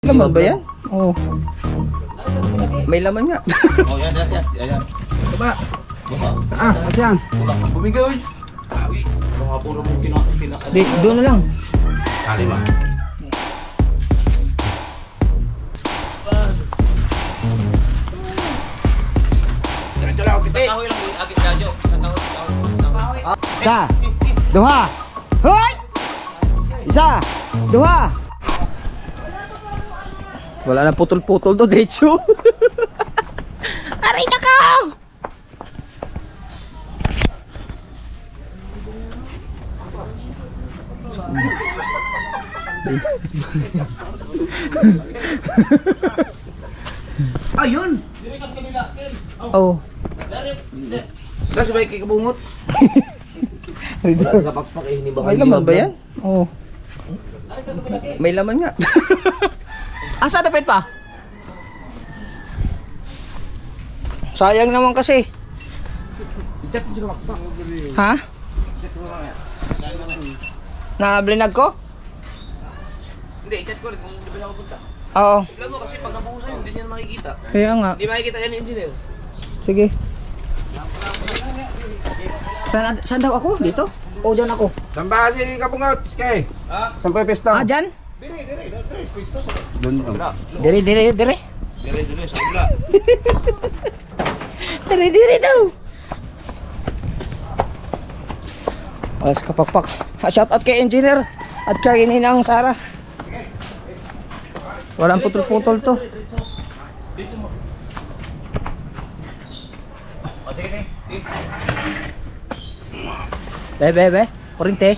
Laman ba yan? Oo. May laman nga. Oh, yan. Ayan. Diba? Baka. Kasi yan. Bumigoy. Mga puro mong pinaka. Doon na lang. Kalima. Diretso lang. Kahoy lang. Agit gadyo. Isa. Duha. Hoy! Isa. Duha. Wala na putol-putol do, diretso. Aray na ka! Ayun. Oh. Kasi ba ikikabungot? May laman ba yan? Oo. May laman nga. Asa dapat pa? Sayang naman kasi. Ha? Nablinag ko? Hindi, chat ko kung di ba siya pupunta. Oo. Tignan mo kasi pag nabuhusan yun, hindi niya makikita. Kaya nga. Hindi makikita yan ni engineer. Sige. Saan daw ako? Dito? O dyan ako? Saan ba si Kabungot? Skay? Saan pa yung pesta? Ah, dyan? Doon. Dire. Dire, sa ula. Dire daw. Alas kapakpak. Shout out kay engineer at kay Ninang Sara. Walang putol-putol to. Be. Kurinte.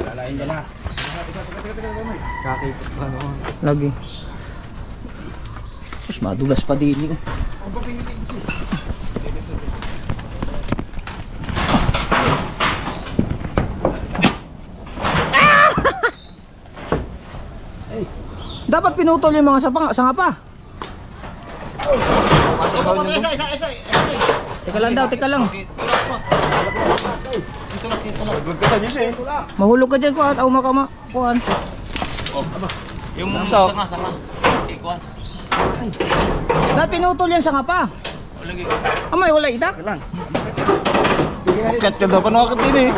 Lalain ka na. Kakipot pa naman. Lagi. Sus, madulas pa din eh. Dapat pinutol yung mga sanga pa. Isa. Teka lang. Gagkatan niyo siya eh. Mahulog ka dyan kuhan. Aw kuhan. Yung sanga. Ikuan. Dapat pinutol yan sanga pa. Amay, wala itak. Kat ka daw pa nakakatini eh.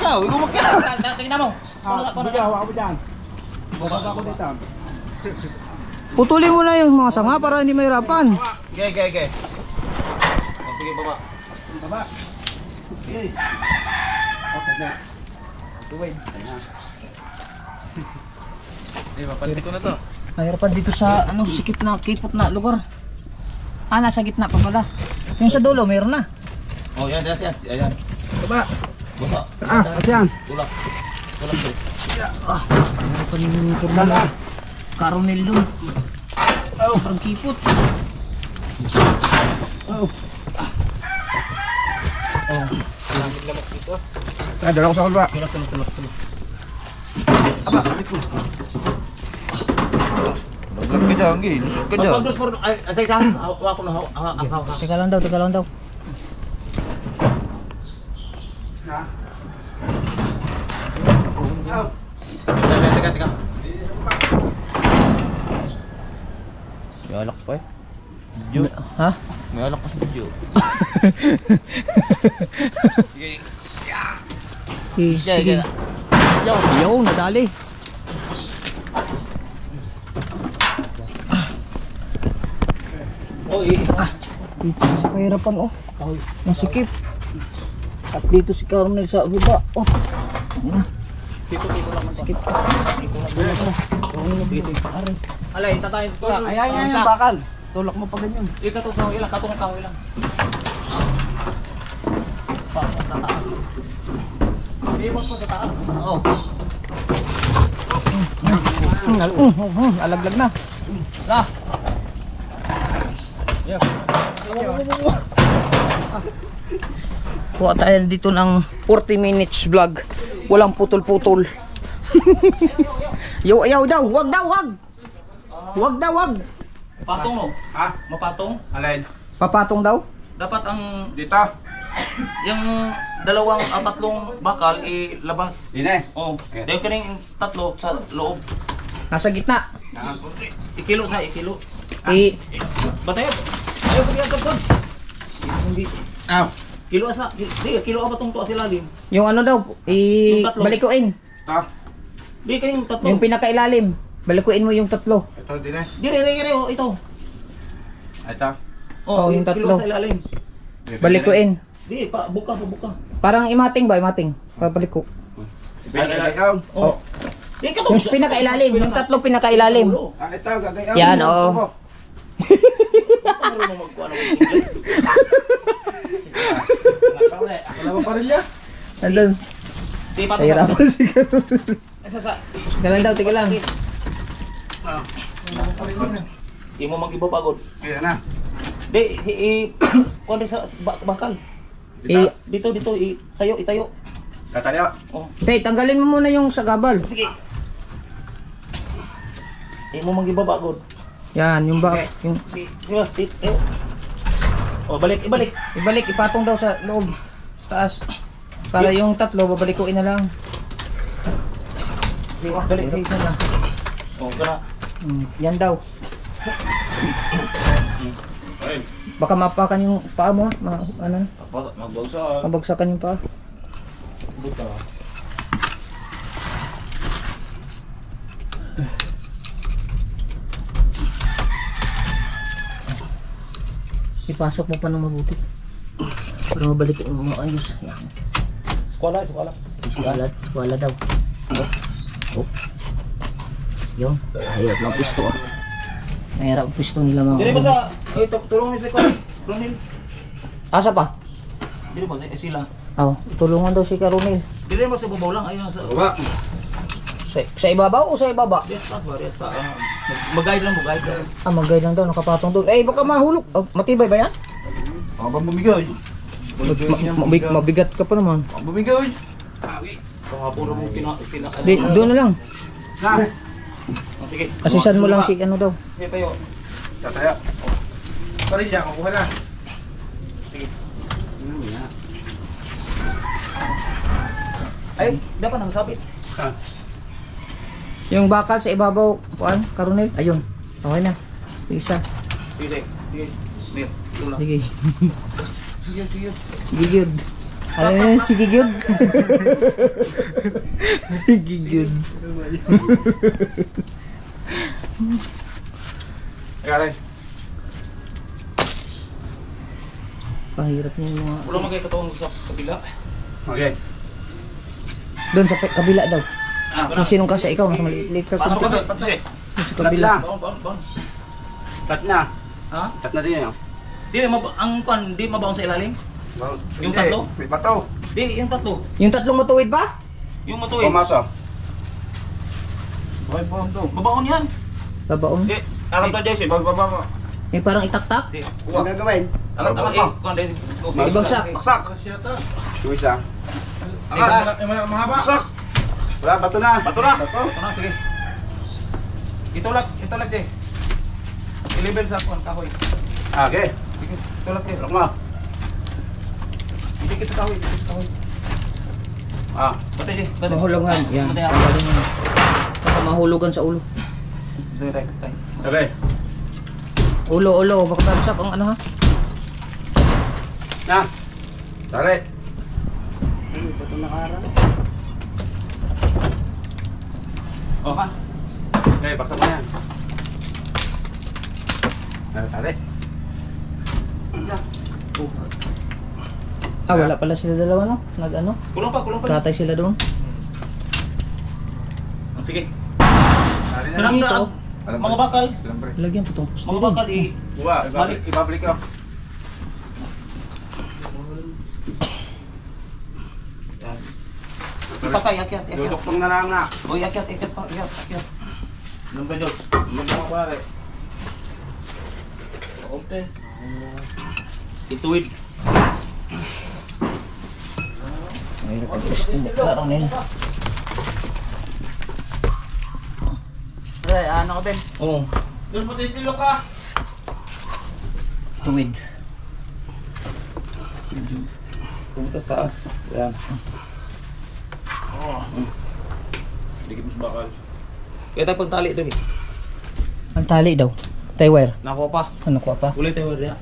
Ikaw, umakyat. Tingnan mo. Hawak mo dyan. Bababa ko dito. Putulin mo na yung mga sanga para hindi mahirapan. Okay. Oh, sige, baba. Baba. Okay. Okay na. Tuwid. Papalit ko na to. Mahirapan dito sa sikip na kipot na lugar. Nasa gitna pa pala. Yung sa dulo, mayroon na. Oh, yan. Ayan. Baba. Baba. Kasi yan. Tulak doon. Mahirapan yung motor na Caronel doon. Parang kipot. Dala ko sa kulba. Tulak. Aba, balik ko. Naglag ka dyan, Gi. Lusot ka dyan. Pag-dos mo, asay sa akin. Hawak ko na. Teka lang daw. Teka. May alak pa eh. Video. Ha? May alak pa sa video. Sige. Yo, nadali. Dito sa kahirapan masikip. At dito si Caronel sa baba. Yan na. Dito lang man. Sikip. Alay, tatayin ko. Ayan yung bakal. Tulak mo pa ganyan. Katong kahoy lang. Sa taas. Hindi mo po sa taas. Oo. Alaglag na. Kuha tayo dito ng 40 minutes vlog. Walang putol-putol. Yaw daw, wag. Patong no? Ha? Mapatong? Alin? Papatong daw? Dapat ang Dito. yung dalawang tatlong bakal ilabas. Dine. Oh, tayo kining tatlo sa loob. Nasa gitna. Ikilo sa ikilo. Batay. Ayo kaya tapon. Hindi. Aw. Kilo asa. Di kilo ba tong tuwa sila lim. Yung ano daw, Yung tatlo. balikuin. Ito. Di kining tatlo. Yung pinakailalim. Balikuin mo yung tatlo. Ito dine. Dire oh, ito. Ito. Oh, yung tatlo. Kilo sa ilalim. Balikuin. Di pa buka. Parang imating ba? Imating. Pabaliko. Ikaw. Oh. Di ka to. Yung pinakailalim. Yung tatlo pinakailalim. Ah, ito gagayaw. Yan, oo. Marunong magkuha ng English. Wala ba pa rin niya? Nandun. Di pa to. Nahirapan si Karon. Asa sa. Ganun daw, tika lang. Di mo magibabagod. Ayan na. Di kundi sa bakal. Dito itayo. Tatayo. Oh. Tay, tanggalin mo muna yung sagabal. Sige. Di mo magibabagod. Yan, yung ba, yung Sige, tayo. Oh, ibalik. ibalik, ipatong daw sa loob. Taas. Para yung tatlo, babalikuin na lang. Sige, Dali, balik. sa isa na. Oh, kana. Yan daw. Baka mapakan yung paa mo ha. Ano? Magbagsak. Mabagsakan yung paa. Buta. Ipasok mo pa ng mabuti. Para mabalik yung maayos. Yan. Eskwela. Skwala daw. Oh. Yun. Mahirap lang pisto ah. Mahirap ang pisto nila mga. Dili ba sa tulungan mo si Kuya Ronil? Asa pa? Dili ba sila? Oh, tulungan daw si Karonil. Dili mo sa babaw lang ayun sa Baba. Sa ibabaw o sa ibaba? Yes, sa mag-guide lang. Ah, mag-guide lang daw, nakapatong doon. Eh, baka mahulog. Oh, matibay ba yan? Ako ba bumigay? Mabigat ka pa naman. Ako bumigay. Kahapon na mo Doon na lang. Na. Sige. Asisan mo lang si ano daw. Sige tayo. Tatayo. Parilya, kukuha na. Sige. Ay, dapat nakasabit. Yung bakal sa ibabaw, kuan, Karonil. Ayun. Okay na. Isa. Sige. Mir, tulak. Sige. Sige. Sige good. Ano yun? Sige good. Sige good. Kaya Pahirap niya yung mga... Wala magay katawang sa kabila. Okay. Doon sa kabila daw. Kung sinong kasya ikaw, mas maliit ka. Pasok ka doon, patay. Sa kabila. Baon. Cut na. Ha? Cut na din yan. Di mabaon sa ilalim? Yung tatlo? May bato. Di, yung tatlo. Yung tatlong matuwid pa? Yung matuwid. Pumasa. Bakit po ito? Babaon yan. Babaon. Di, alam ka Jesse, baba mo. Eh parang itaktak. Di. Ang gagawin? Angat pa. Kuan din. Ibagsak. Baksak. Yung isa. Angat. Baksak. Wala, bato na. Bato na, sige. Itulak, Jay. I-level sa kuan kahoy. Okay. Sige, itulak Jay. Tulak mo. Dikit sa kahoy. Patay Jay. Mahulugan. Yan. Patay. Tanggalin mo na. Baka mahulugan sa ulo. Patay. Okay. Ulo. Baka bagsak ang ano ha? Na. Tari. Bato na karang. Oh, ha? Okay, baksak mo yan. Tari. Ah, wala pala sila dalawa no? Nag-ano? Kulong pa. Katay sila doon. Sige. Tari na. Kanang Dito. mga bakal. Lagyan po itong pusto Mga din. bakal Buwa, ibabalik ka. Isakay, akyat. Duduktong na lang na. Oy, akyat pa. Nang ba Diyos? Lumabang ko pare. Okay. Ituwid. Mahirap ang pusto mo. Karonil. Pre, ano ko din? Oo. Doon po sa isilo ka. Tuwid. Pumunta sa taas. Yan. Dikit mo sa bakal. Kaya tayo pagtali doon eh. Ang tali daw. Tie wire. Nakuha pa. Ano ko pa? Ulit tayo wala.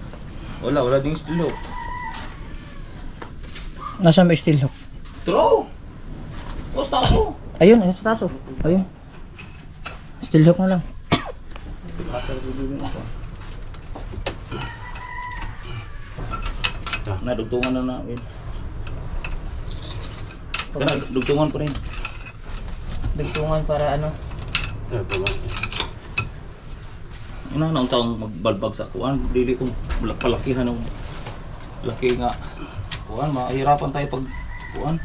Wala din steel hook. Nasaan ba yung steel hook? True! O, taas mo. Ayun, ayun sa taso. Ayun. Steel hook na lang. Nadugtungan na namin. Dugtungan pa rin. Dugtungan para ano? Ina taong magbalbag sa kuan, dili tong palakihan ng laki nga. Kuan, mahirapan tayo pag kuan.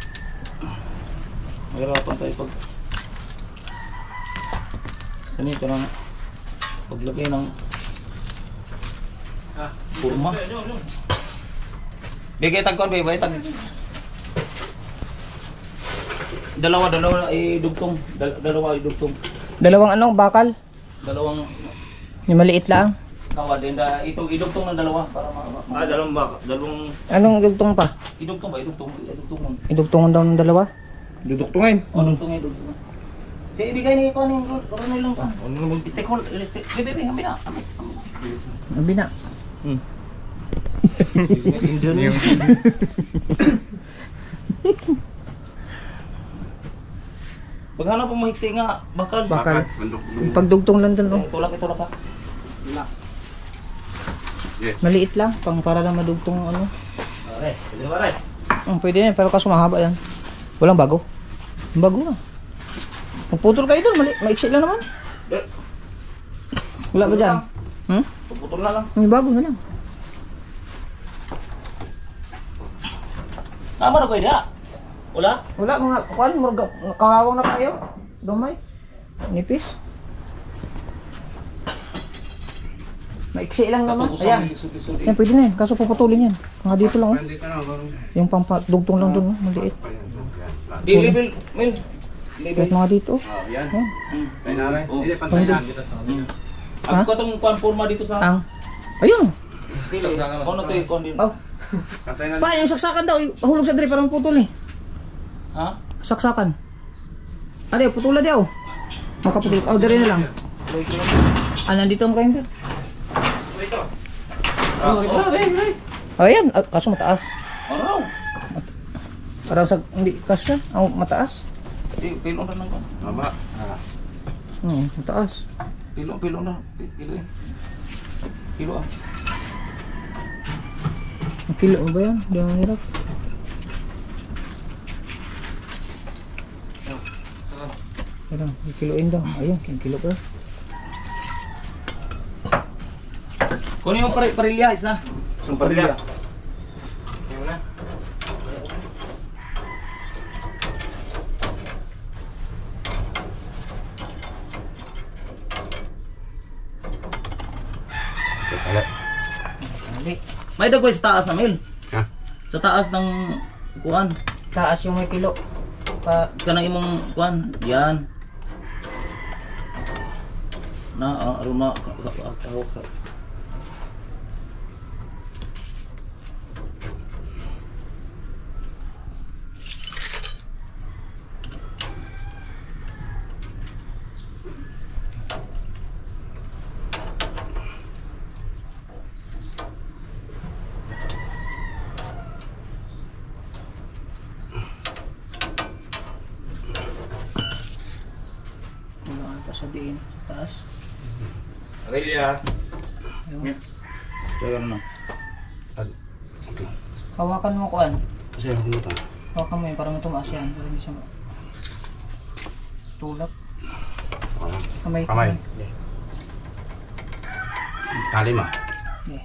Mahirapan tayo pag sanito ng paglagay ng kurma. Bigay tag kuan, bigay tag. Dalawa idugtong. Dalawa idugtong. Dalawang ano, bakal? Dalawang Yung maliit lang. kawad din ito idugtong ng dalawa para dalawang Anong dugtong pa? idugtong ba idugtong. Idugtungan daw ng dalawa? Duduktungan. O dugtong. Sige ibigay ni ko ning Ronel lang pa. Ano mo stakeholder bebe hambi na. Abi na. Baghanap po mahiksi nga bakal. Bakal. Pagdugtong lang dun, oh. Tulak ka. Maliit lang, pang para lang madugtong ano. Pare. Pwede yan, pero kaso mahaba yan. Walang bago. Bago na. Magputol kayo doon, maiksi lang naman. Wala ba dyan? Puputol na lang. May bago na lang. Tama na ko dia. Wala? Wala, mga kuan, kalawang na kayo. Gamay. Nipis. Maiksi lang naman. Ayan. Yan, pwede na yan. Kaso puputulin yan. Mga dito lang, oh. Yung dugtong lang doon, oh. Maliit. Di level mil. Kahit mga dito, oh. Yan. Yan. Tayo na rin. Hindi, Pwede. pantayan. Ang katong forma dito sa Ang. Ayun. Ano to yung kondin? Oh. Pantayan na. Pa, yung saksakan daw. Hulog sa dre, parang putol eh. Ha? Saksakan. Ano yun, putula daw. Makaputul. Oh, dre na lang. Ah, nandito ang grinder. Oh, yan. Kaso mataas. Ano? Parang sa, hindi, kaso ang mataas. Pilon na lang ko. Mama. Mataas. Pilon na. Kilo ah. Ang kilo mo ba yan? Hindi ang hirap. Parang, kiloin daw. Ayun, kilo pa. Kunin yung parilya isa. Yung parilya. May dagoy sa taas na mil. Ha? Sa taas ng kuan. Taas yung may kilo. Kanang imong kuan. Yan. Na aroma kahok sa. Wala ka sabihin. Taas. Parilya. So ano na. Hawakan mo kuan. Kasi ako mo ito. Hawakan mo yun para tumaas yan. Para hindi siya tulak. Kamay. Kamay. Tali mo. Okay.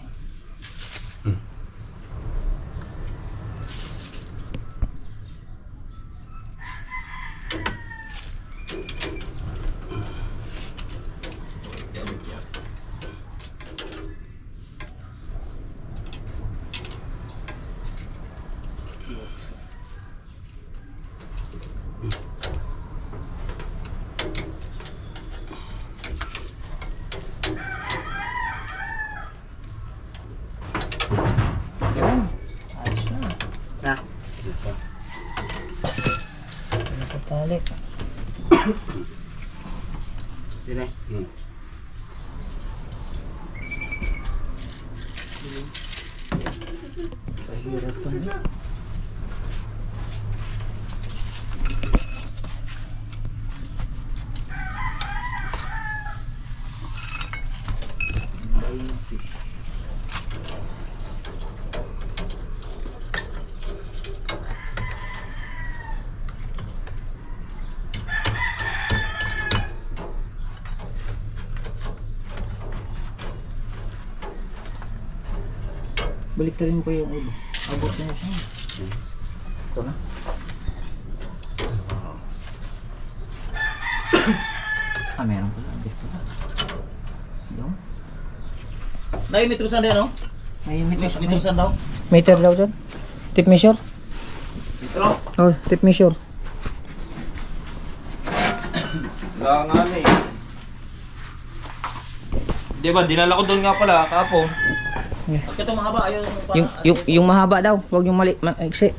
Yun eh. Pahirapan na. Balik rin ko yung ulo. Abot mo siya. Ito na. Meron pala. Dito na. Yung. Naimetrosan din, no? May meter. Metrosan daw. Meter daw dyan. Tip measure. Metro. Oh, tip measure. Langan eh. Di ba, dinala ko doon nga pala, kapon. Yeah. Pagka ito mahaba, ayaw Yung mahaba daw. Huwag yung mali. Maiksi.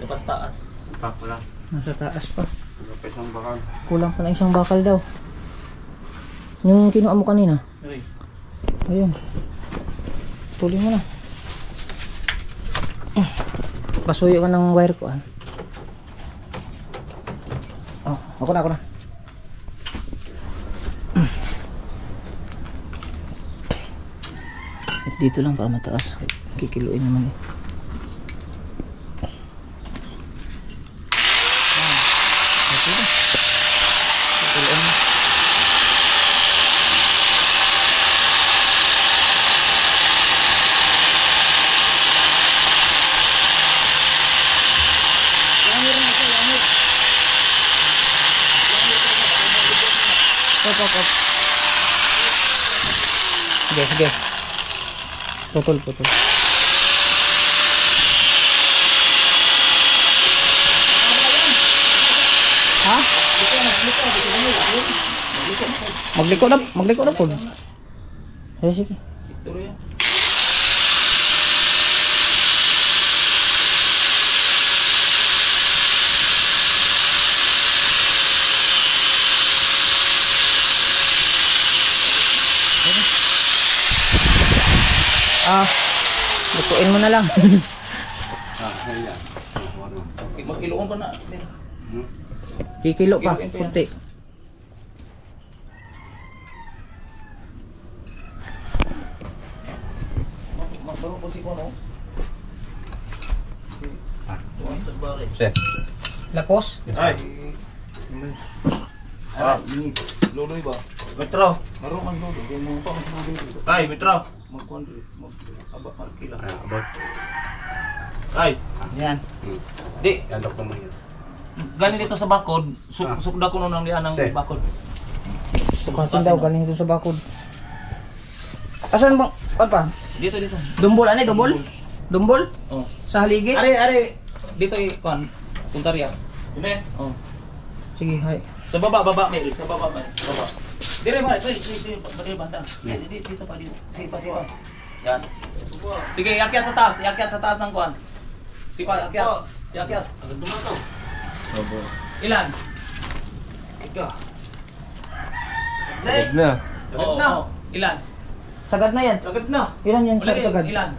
Tapos taas. Pako lang. Nasa taas pa. Nagpesang bakal. Kulang pa na isang bakal daw. Yung kinuha mo kanina. Ay. Ayun. Tuloy mo na. Pasuyo ka ng wire ko. Oh, ako na. Dito lang para mataas. Kikiluin naman eh. Pop. Sige. Putol. Ha? Magliko na po. Sige. Tuloy yan. Lutuin mo na lang. Ayan. Magkiloon pa na. Kikilo pa, kunti. Magbaro po si Kono. Se. Lakos? Ay. Minit. Luloy ba? Metro. Meron man luloy. Hindi mo pa mas luloy. Ay, Metro. Magkuhan rin. Magkila. About. Ay. Yan. Di. Yan doktor mo yun. Galing dito sa bakod. Sukda ko nung lian ng Say. bakod. Sukatin daw, galing dito sa bakod. Asan bang, ano pa? Dito. Dumbol, ano dumbol? Dumbol? Oh. Sa haligid? Are. Dito kuhan. Puntarya. Dine. Oh. Sige, hay. Sa baba, Mel. Sa baba. Dire ba? Dire banda. Dito pa dito. Sipa. Yan. Sige, iakyat sa taas. Iakyat sa taas ng kuhan. Sipa, iakyat. Iakyat. Agad dumato. Ilan? Ika. Agad na. Oo. Ilan? Sagad na yan. Agad na. Ilan yan Wala sagad? ilan?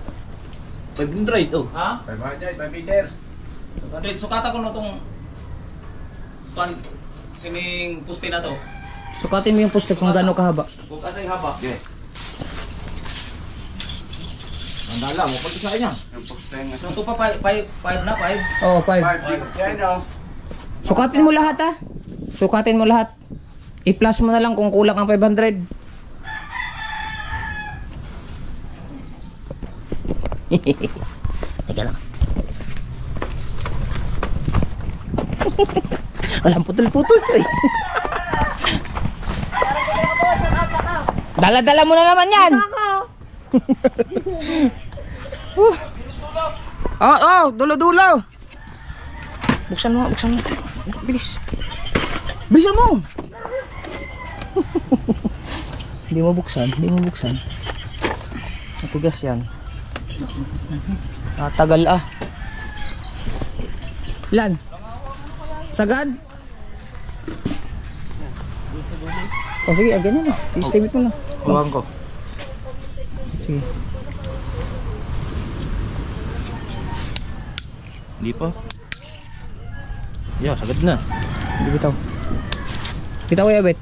500 oh. Ha? 500, 5 meters. 100. Sukata ko na itong kining puste na to. Sukatin mo yung poste kung gaano kahaba. Kung kasay haba. Okay. Andala mo pati sa niya. Yung posteng. So ito pa 5 na 5. Oo, 5. 5. Yan oh. Sukatin mo lahat ha. Sukatin mo lahat. I-plus mo na lang kung kulang ang 500. Teka lang. Walang putol-putol to eh. Dala-dala mo na naman yan. Dulo-dulo. Buksan mo. Bilis. Bilisan mo. Hindi mo buksan. Matigas yan. Tagal ah. Ilan? Sagad? O sige, ganyan na. I-estimate mo lang. Buwan ko. Sige. Hindi pa. Yeah, sagad na. Hindi bitaw. Bitaw kaya, Bet.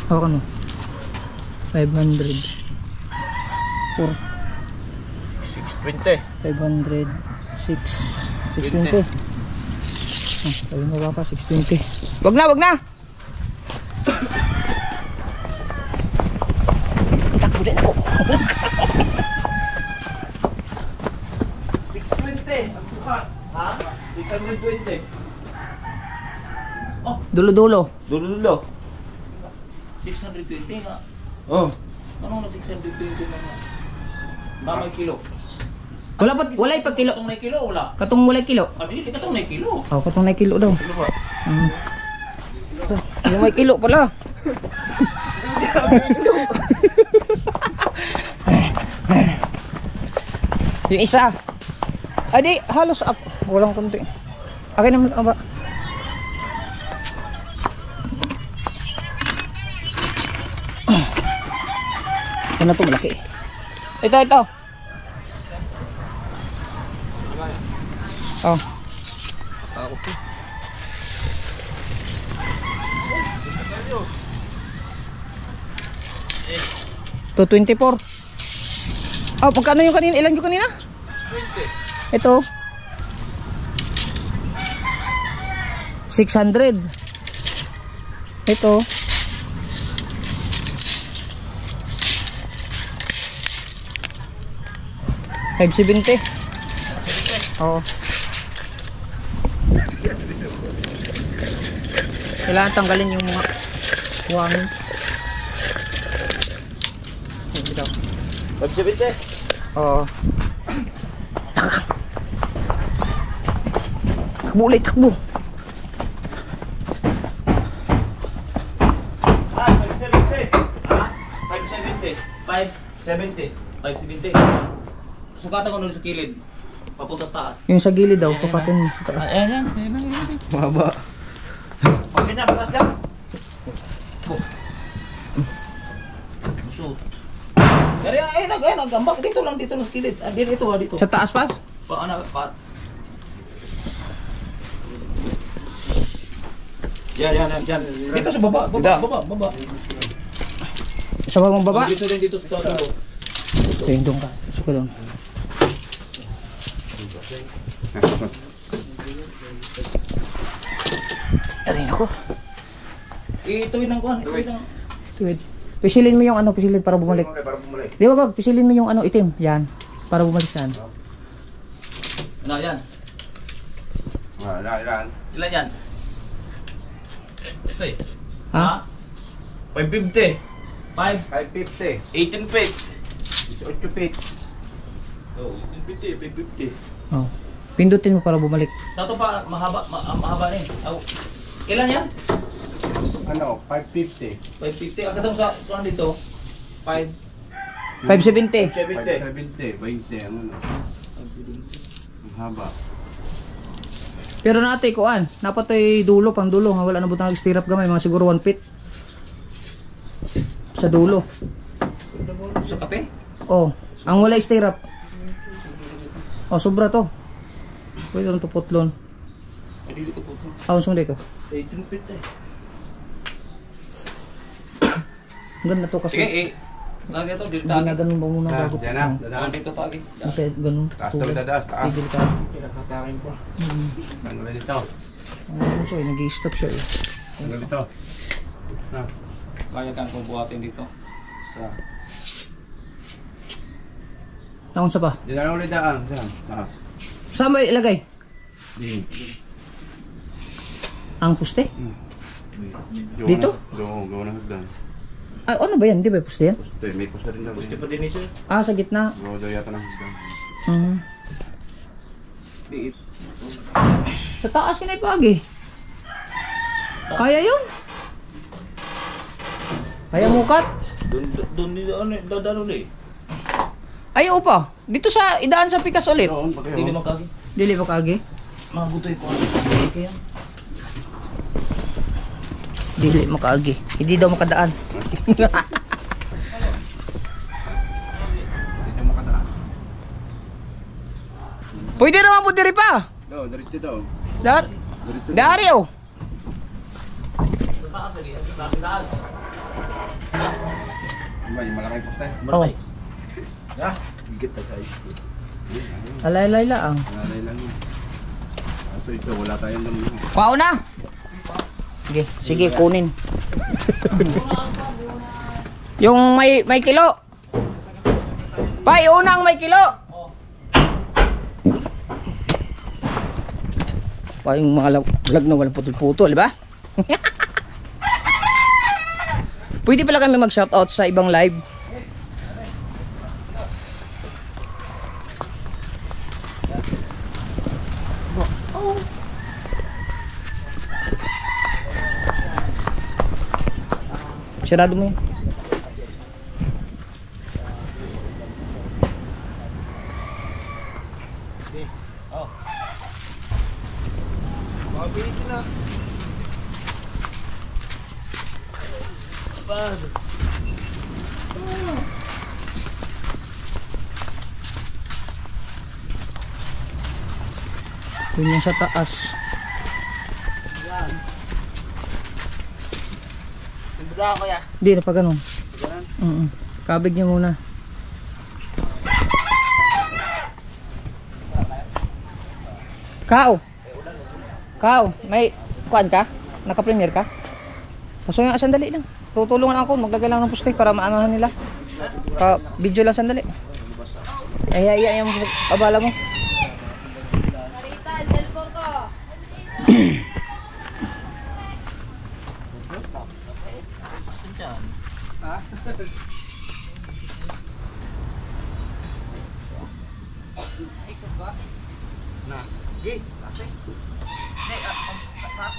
Hawakan mo. 500. 4. 620. 500. 620. Sabi mo ba pa? 620. Wag na, wag na! Takbo din ako. 620. Ang buka. Ha? 620. Dulo-dulo. Dulo. 620 nga. Oh. Ano na 620 na nga? Mamay kilo. Wala pa, wala ipag kilo. Katong na kilo, wala. Katong wala kilo. Hindi katong na kilo. Oh, katong na kilo daw. Kilo ba? Yung may kilo pala. Yung isa. Adi, halos up. Walang kunti. Akin naman ba? Ito na to, malaki. Ito. Oh. 224. Oh, magkano yung kanina? Ilan yung kanina? 20. Ito. 600. Ito. $570. Oo. Kailangan tanggalin yung mga buhangin. 570. Oo. Takbo ulit, takbo. 570. Sukatan ko nun sa kilid. Papunta sa taas. Yung sa gilid daw, sukatin mo sa taas. Ayan. Mahaba. Okay na, patas lang. Shoot. Ayun, nagambak. Dito lang, dito sa kilid. Dito. Sa taas pa? Yan. Dito sa baba. Sa babang baba? Dito sa taas. So yung doon ka. Suka doon. Aray ako. Ituwin ng kuhan. Tuwid. Pisilin mo yung ano, pisilin para bumalik. Di wag, pisilin mo yung ano, itim. Yan. Para bumalik yan. Ano yan? Ilan yan? Ito eh. Ha? 550. 550. 18 feet. 18 feet. Oh, 550. Oh. Pindutin mo para bumalik. Sa ito pa, mahaba rin. Ilan yan? Ano? 550. 550. Ang kasama sa kuhan dito, 570. 570. 20. Ano? Ang haba. Pero natin, kuan. Napatay dulo, pang dulo. Wala na butang stirrup gamay. Mga siguro 1 feet. Sa dulo. Sa kape? Oh. Ang wala stirrup. Oh, sobra to. Pwede lang to putlon. Ay, dito po. Awan sung dito. 18 feet eh. Ang ganda to kasi. Sige, nga dito, dito Hindi na tagi. ganun ba muna bago. Diyan na. Ah, dito tagi. Kasi ganun. Taas daw itadaas. Taas. Tigil ka. Pinakatakin ko. Tanggalin dito. Ano siya, nag-i-stop siya eh. Tanggal dito. Kaya kang kung buhatin dito. Sa... Taon sa pa. Diyan na ulit daan. Diyan. Taas. Saan ba ilagay? Diyan. Ang puste? Dito? Gawa na hagdan. Ay, ano ba yan? Di ba puste yan? Puste. May puste rin daw. Gusto pa din ni sir. Ah, sa gitna. Gawa daw yata ng hagdan. Sa taas yun ay pagi. Kaya yun? Kaya mukat? Doon ano, dadalo eh. Ay, pa. Dito sa idaan sa pikas ulit. Hindi makagi. Dili ba kagi? Mga butoy ko. Hindi kaya. Dili makaagi. Hindi daw makadaan. Pwede naman po diri pa. No, diretso daw. Dari oh. May malaking poste. Oh. Ya, gigit na guys. Alay-alay lang. Nalay lang yun. So ito, wala tayong lamin. Kuha na. Sige, sige kunin. Yung may kilo. Bay, unang may kilo. Pa yung mga vlog na walang putol-putol, di ba? Pwede pala kami mag-shoutout sa ibang live. Sirado mo yan. Yun yung sa taas. Buda ko ya. Hindi na pa ganun. Kabig niya muna. Kao, may kuan ka? Naka-premier ka? Paso yung sandali lang. Tutulungan ako, maglagay lang ng poste para maanohan nila. Video lang sandali. Ay, yung abala mo. Marita, cellphone ko.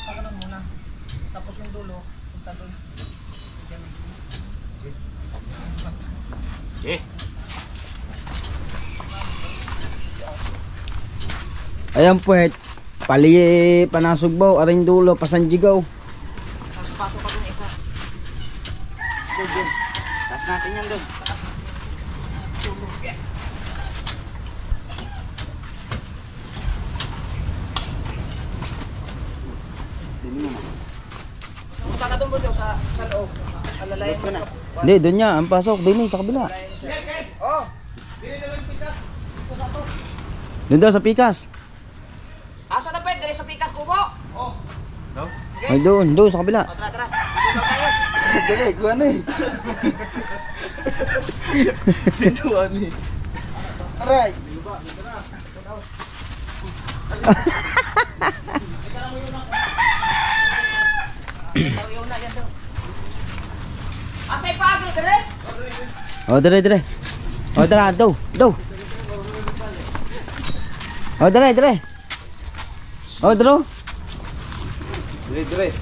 Pagano muna. Tapos yung dulo, punta doon. Okay. Ayan po, pali panasugbaw, aring dulo, pasanjigaw. Pasok ka doon isa. Doon. Taas natin yan doon. Punta ka doon bro sa loob. Alalayan mo na. Hindi, doon niya, ang pasok, doon sa kabila. Oh, Doon daw sa pikas. asa na pwede? Dali sa pikas kubo. Ay, doon sa kabila. O, tara. Dito daw tayo. Dali, kuha na eh. Aray. Ayaw na yan daw. Asay pagod, dire? O, dire. O, tara, do. O, dire. O, dro. Dire.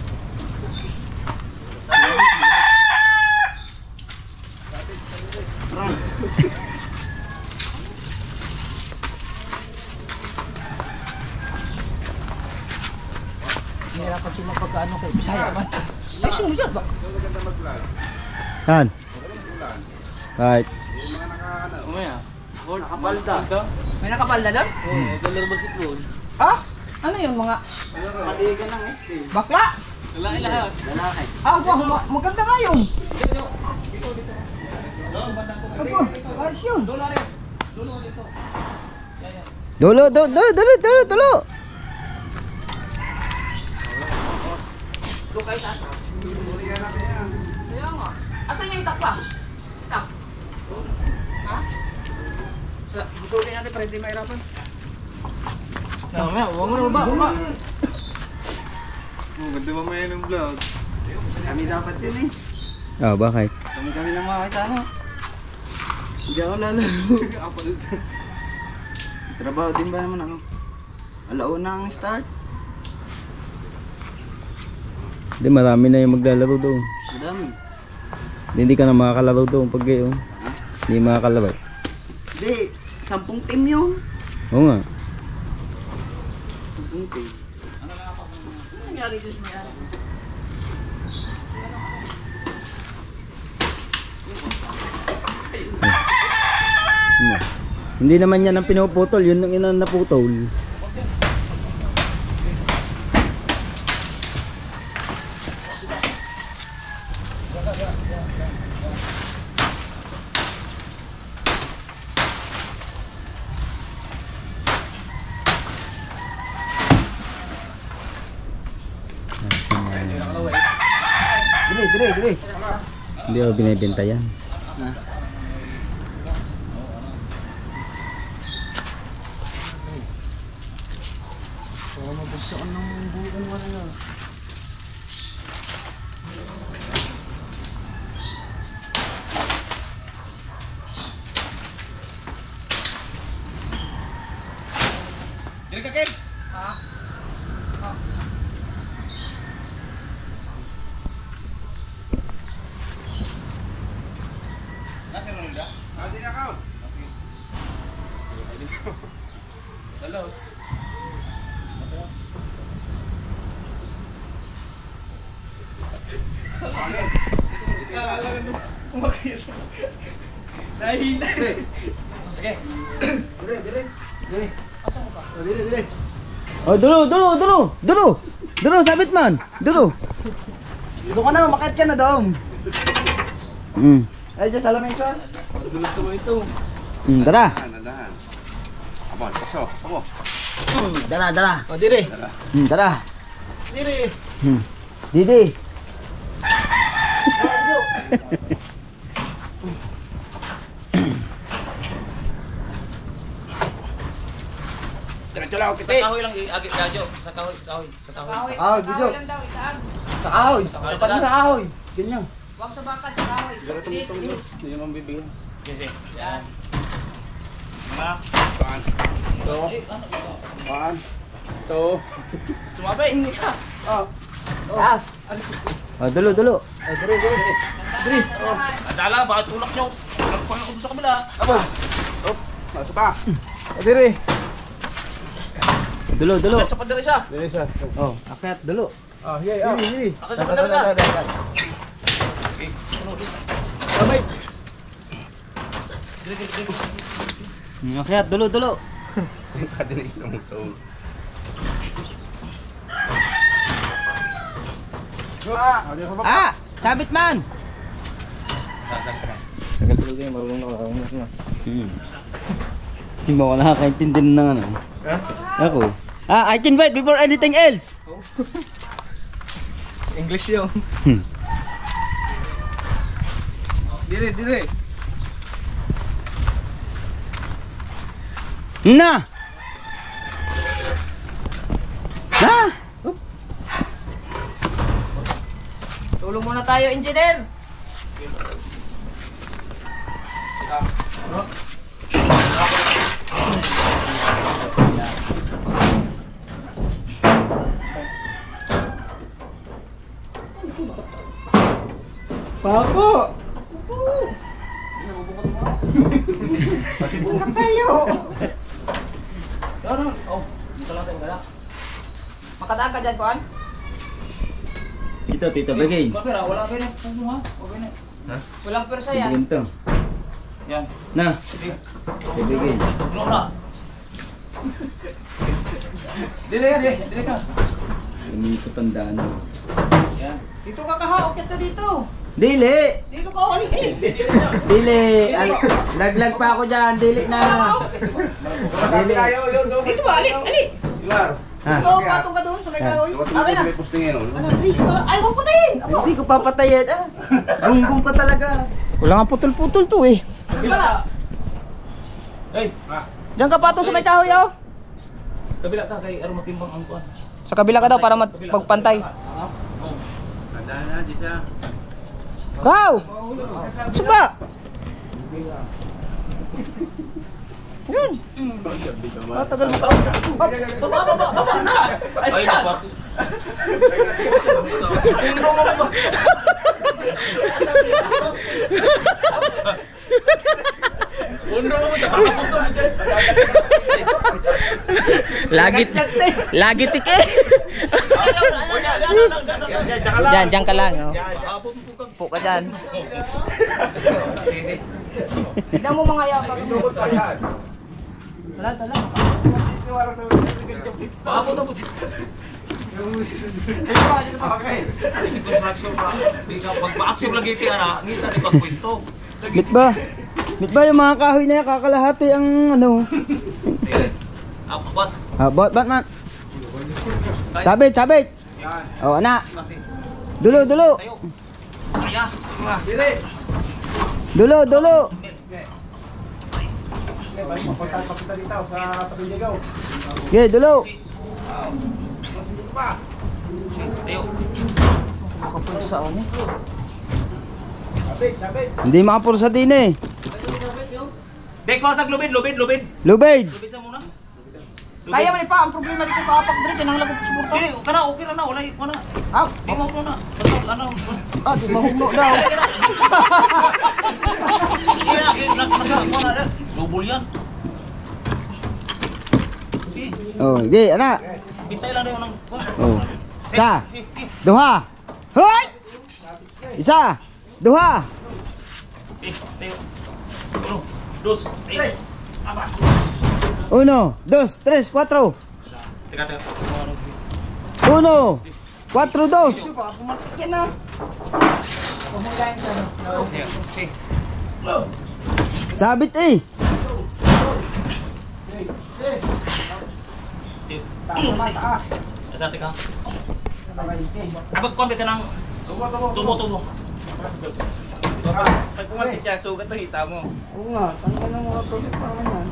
Nahirapan siya magpagkaano kay Bisaya naman. Ay, sino dyan ba? Yan. Right. Umaya. Nakapalda. May nakapalda doon? Oo, dalawang basketball. Ah? Ano yun mga Maligan ng SK. bakla? Lalaki lahat. Lalaki. Ah, maganda nga yun. Aba, ayos yun. Dulo. Doon kayo taas. Kaya nga. Asan yung itak pa? Itak. Ha? Butulin natin para hindi mahirapan. Mamaya, huwag mo na ba? Ganda mamaya ng vlog. Kami dapat yun eh. Oh, bakit? Kami lang makakita ano. Hindi ako lalaro. Trabaho din ba naman ako? Alauna ang start. Hindi, marami na yung maglalaro doon. Madami. Hindi ka na makakalaro doon pag gayon. Hindi makakalaro. Hindi, 10 team yun. Oo nga. 10 team. Ano? Hindi naman yan ang pinuputol, yun ang inang naputol. Dire. Hindi ako binibenta yan. Dire ka, Kim. Nasa mo nila? Hindi na ka. Hello. Nahihila. Sige. Dire. Oh, Duro, sabit man. Duro. Doon ka na, makit ka na doon. Ay, dyan sa lamesa. Tara. Dahan. Abon, paso. Amo. Dara. O, dire. Tara. Dire. Didi. Diretso lang ako Sa kahoy lang iagit gadyo. Sa kahoy. kahoy, video. lang daw, itaag. Sa kahoy. Dapat mo sa kahoy. Ganyan. Huwag sa bakal sa kahoy. Please. Hindi mo bibigyan. Sige. Yan. Ma. Paan. Ito. Paan. Ito. Sumabay. Taas. Oh, dulo. Dire. Adala, bakit tulak nyo? Nagpang ako doon sa kabila. Aba. Oh, masok ka. Dire. Dulo. Akit sa padere siya. Dire siya. Oh, akyat, dulo. Ah, hiyay. Hiyay. Akit sa padere siya. Okay. Sunod din. Kamay. Dire. Akyat, dulo. Kadinig na mo ito. Sabit man. Tagal talaga yung marunong na. Hindi mo ako nakakaintindi ng ano. Ako. I can wait before anything else. English yun. Dire. Na! Tulong muna tayo, engineer. Pako! Bungkat tayo. Ano? Oh, dito lang tayo gala. Makadaan ka dyan, Kuan? Ito, tito, bagay. Kapira, wala kayo na kumuha. Okay na. Walang persa yan. Bigyan to. Yan. Na, Sige. bigay. Ano na? Dire ka. Umikot ang daan. Yan. Dito ka kaha, ukit ka dito. Dili! Dito ka, ali. Dili! Laglag pa ako dyan, dili na! Dili! Dito ba, ali. Ilar. Ha? Ito, patong ka doon sa may kahoy. Akin na. May postingin. Ano, please, ay, huwag patayin. Apo. Hindi ko papatayin. Gunggong ka talaga. Wala nga putol-putol to eh. Kabila. Hey, Diyan ka patong sa may kahoy, oh. kabila ka kay aro matimbang ang kuan. Sa kabila ka daw para magpantay. Tanda na, di siya. Kau! Suba! Yun. Tagal mo pa. Baba na. Ay, dapat. Uno mo sa pakapunto mo siya. Lagi tik eh. Diyan ka lang. Oh. Po ka dyan. Tignan mo mga yakap. Tala. Papunto mo siya. Construction pa. Pag-action lagi kaya na, ngita ni pagpwesto. Bit ba yung mga kahoy na yan, kakalahati ang ano. What? Bot man. Sabit. Oh, anak. Dulo. Tayo. Kaya. Dulo. Okay, dulo. Tayo. Makapulsa ako niya. Hindi makapursa din eh. Dek, wasag lubid. Lubid. Lubid sa muna. Kaya man pa, ang problema dito kaapak dire, kinahanglan ko suporta. Dili, kana okay na, wala na. Ah, Di mo na. Basta ano. di mahugno daw. Naka, double yan. Si, Oh, okay, anak. bintay lang daw ng... Oh. Isa. Duha. Hoy! Isa. Duha. Tayo. Uno, dos, tres. Apa? 1, 2, 3, 4. Teka. 1, 4, 2. Yan na. Okay. Sabit eh. Asa teka. Abag konti ka ng tubo. Pag pumalit siya, sugat ang hita mo. Oo nga, tanggal ng mga project pa naman yan.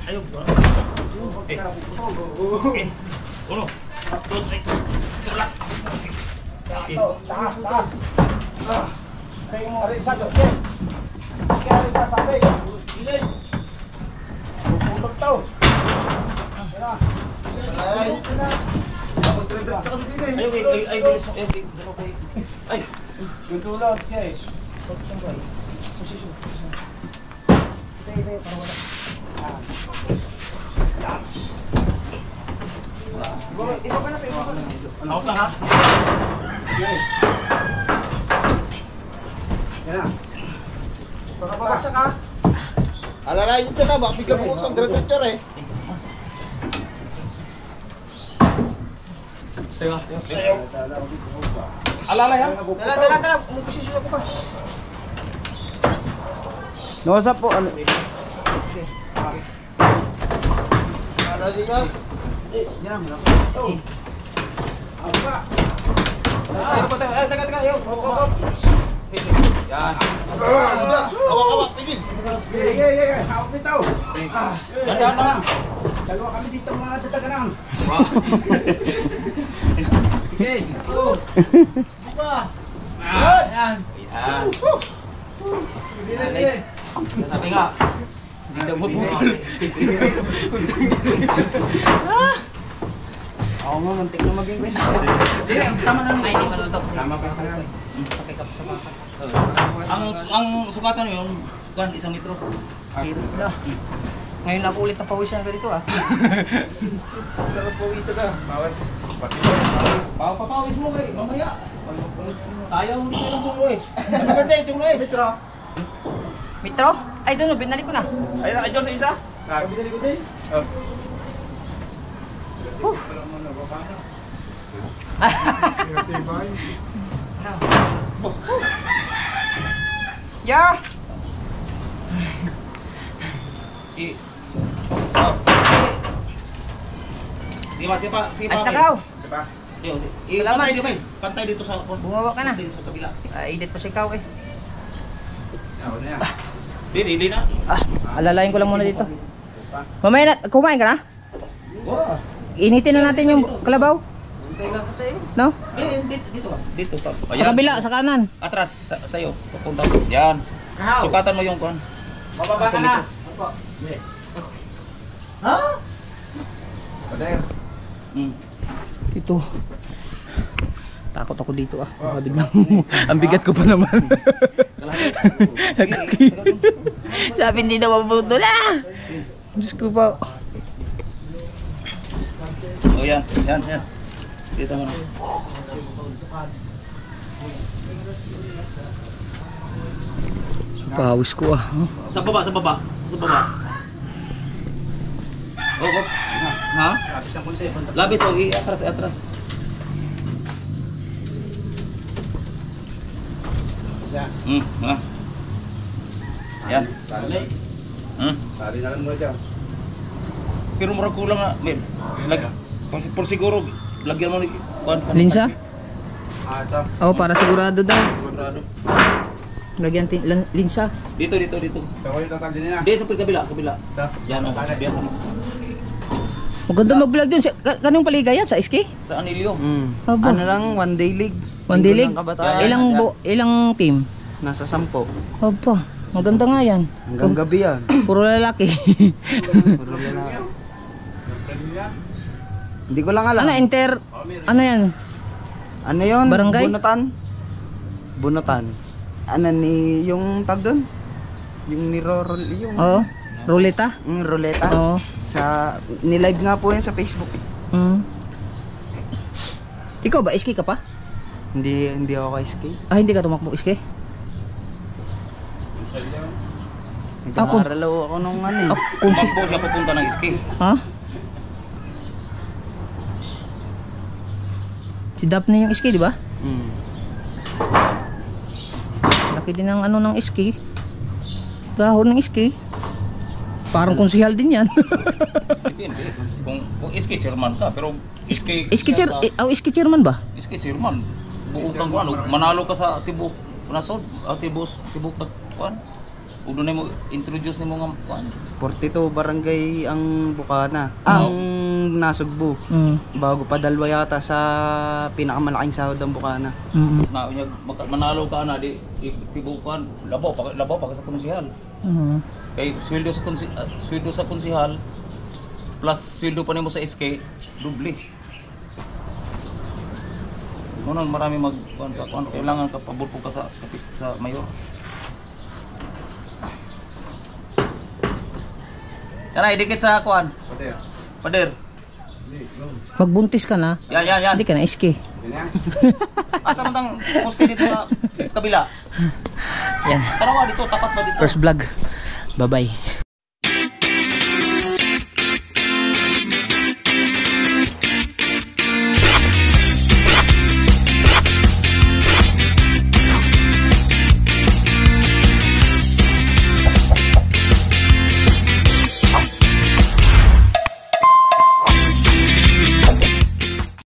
Ayun. Okay. Uno, dos, tres. Taas. Ay. Yung tulog siya eh. Out lang ha. Yan na. Baka babaksak ha. Alalayin siya na, baka bigla bumuksan. Diretso eh. Alalay ha. Dala. Umuposisyon ako pa. Nawasa po ano. Alalayin ka. Teka. Yan. Kawak, tigil. Yeah. Hawak nito. Yan na. Dalawa kami dito mga dadaganang. Okay. Diba? Yan. Sabi nga. Hindi daw maputol. Oo nga, mantik na maging kwento. Tama na. Ay, di man daw. Tama pa ka. Sakay ka pa sa baka. Ang sukatan yun, 1 metro. Hirap na. Ngayon ako ulit na pawisan ka dito ah. Sarap pawisan ka. Bawal. Papawis mo kay mamaya. Sayang hindi ka lang Chunglois. Happy birthday, Chunglois. Mitro? Ay, doon, binalik ko na. Ayun na, ayun sa isa. Kabili ko din. Yeah! Di ba, siya pa. Ayos na ka. Salamat. Pantay dito sa Bumawa ka na. dito sa kabila. Edit pa si ikaw eh. Di na. Alalayin ko lang muna dito. Mamaya na, kumain ka na? Initin na natin yung kalabaw. No? Dito pa. Sa kabila, sa kanan. Atras sa'yo. Papunta. Yan. Sukatan mo yung kuan. Bababa ka na. Ha? Pader. Ito. Takot ako dito ah. Baka biglang ang bigat ko pa naman. Sabi hindi na mabuto na. Diyos ko pa. Oh, yan. Dito mo na. Pawis ko ah. Sa baba. Oh. Ha? Labis, oh, atras. Ha? Yan. Sali na lang mo dyan. Pero murag kulang na, men. Por siguro, lagyan mo ni Linsa? Ito. Oh, para sigurado daw. Lagyan linsa. Dito. Ito yung total din nila. Hindi, sa kabila. Yan, oh. Yan, oh. Maganda mag-vlog dun. Kanong paligaya sa iski? Sa Anilio. Aba. Ano lang, one day league. One day league? Ligo ng kabataan. Ilang team? Nasa 10. Aba. Maganda nga yan. Hanggang gabi yan. Puro lalaki. Puro lalaki. Hindi ko lang alam. Ano yan? Ano yun? Barangay? Bunutan. Ano ni yung tag doon? Yung niro-roll yung Oo. Ruleta? ruleta. Oo. Sa ni-live nga po yan sa Facebook. Ikaw ba iski ka pa? Hindi ako ka-skate. Hindi ka tumakbo iski? Nag-aaral ako nung ano eh. Tumakbo siya papunta ng ski. Ha? Si Daphne yung iski, di ba? Laki din ang ano ng iski. Dahon ng iski. Parang konsihal din yan. Hindi. Kung ski chairman ka, pero ski Iski chairman ba? ski chairman. Buong kang ano, manalo ka sa tibok nasod, tibok pas kuan. Ug dunay mo introduce nimo nga kuan. 42 barangay ang Bukana. Ang Nasugbu. Bago pa dalawa yata sa pinakamalaking sahod ang Bukana. Na unya manalo ka na di tibukan labaw pa sa konsehal. Kay sweldo sa konsehal plus sweldo pa nimo sa SK doble. Noon marami magkuan sa kuan kailangan ka pabulpo ka sa mayor. Yan dikit sa kuan. Pader. Magbuntis ka na, Yan. hindi ka na iski. Asa man tang poste dito sa kabila. Yan. Tarawa dito tapat ba dito? First vlog. Bye-bye.